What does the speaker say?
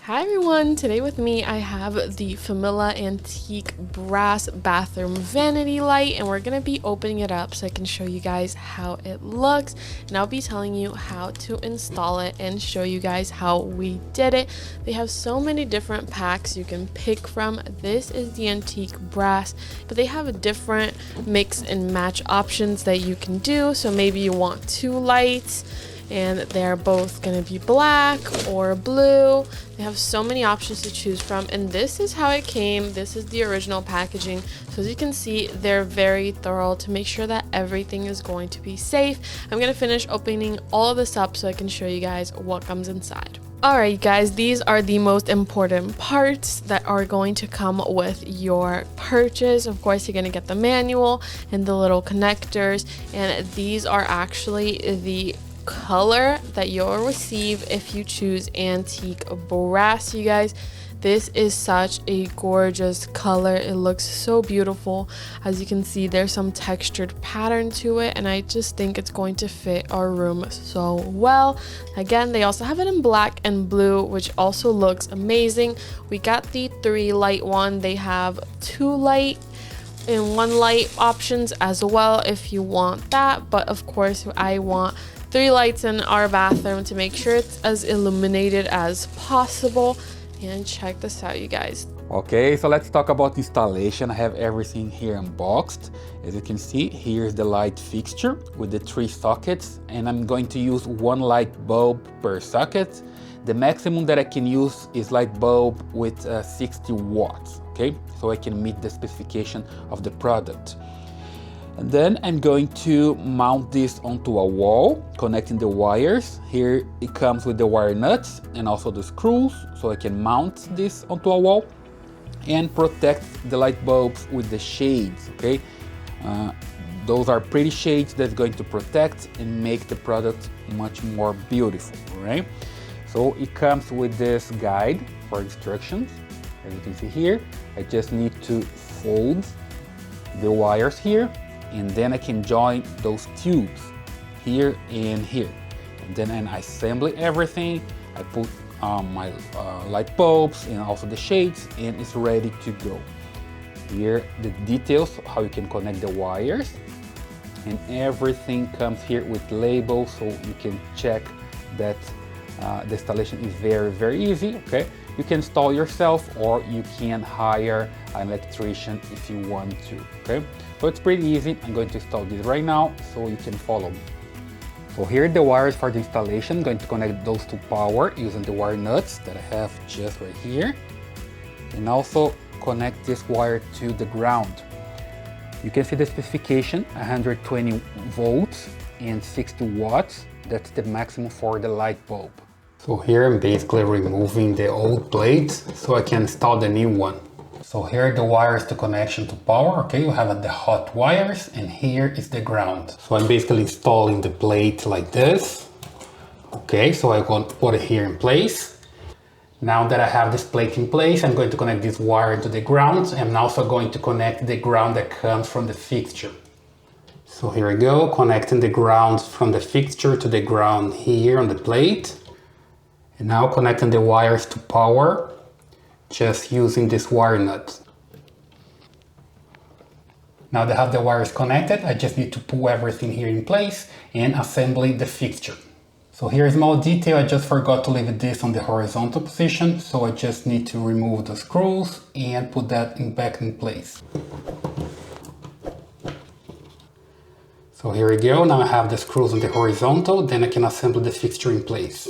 Hi everyone, today with me I have the FEMILA Antique Brass Bathroom Vanity Light, and we're going to be opening it up so I can show you guys how it looks, and I'll be telling you how to install it and show you guys how we did it. They have so many different packs you can pick from. This is the antique brass, but they have a different mix and match options that you can do. So maybe you want two lights and they're both going to be black or blue. They have so many options to choose from, and this is how it came. This is the original packaging. So as you can see, they're very thorough to make sure that everything is going to be safe. I'm going to finish opening all of this up so I can show you guys what comes inside. Alright guys, these are the most important parts that are going to come with your purchase. Of course, you're going to get the manual and the little connectors, and these are actually the color that you'll receive if you choose antique brass. You guys, this is such a gorgeous color. It looks so beautiful. As you can see, there's some textured pattern to it, and I just think it's going to fit our room so well. Again, they also have it in black and blue, which also looks amazing. We got the 3 light one. They have 2 light and 1 light options as well if you want that, but of course I want 3 lights in our bathroom to make sure it's as illuminated as possible. And check this out, you guys. Okay, so let's talk about installation. I have everything here unboxed. As you can see, here's the light fixture with the 3 sockets, and I'm going to use 1 light bulb per socket. The maximum that I can use is light bulb with 60 watts, okay? So I can meet the specification of the product. And then I'm going to mount this onto a wall, connecting the wires. Here it comes with the wire nuts and also the screws, so I can mount this onto a wall and protect the light bulbs with the shades, okay? Those are pretty shades that's going to protect and make the product much more beautiful, right? So it comes with this guide for instructions. As you can see here, I just need to fold the wires here, and then I can join those tubes here and here. And then I assemble everything. I put my light bulbs and also the shades, and it's ready to go. Here the details, how you can connect the wires, and everything comes here with labels, so you can check that the installation is very easy, okay? You can install yourself, or you can hire an electrician if you want to, okay? So it's pretty easy. I'm going to install this right now so you can follow me. So here are the wires for the installation. I'm going to connect those to power using the wire nuts that I have just right here. And also connect this wire to the ground. You can see the specification, 120 volts and 60 watts. That's the maximum for the light bulb. So here I'm basically removing the old plate so I can install the new one. So here are the wires to connection to power, okay? You have the hot wires, and here is the ground. So I'm basically installing the plate like this. Okay, so I'm going to put it here in place. Now that I have this plate in place, I'm going to connect this wire to the ground, and I'm also going to connect the ground that comes from the fixture. So here we go, connecting the ground from the fixture to the ground here on the plate. And now connecting the wires to power, just using this wire nut. Now that I have the wires connected, I just need to pull everything here in place and assemble the fixture. So here's a small detail, I just forgot to leave this on the horizontal position, so I just need to remove the screws and put that back in place. So here we go, now I have the screws on the horizontal, then I can assemble the fixture in place.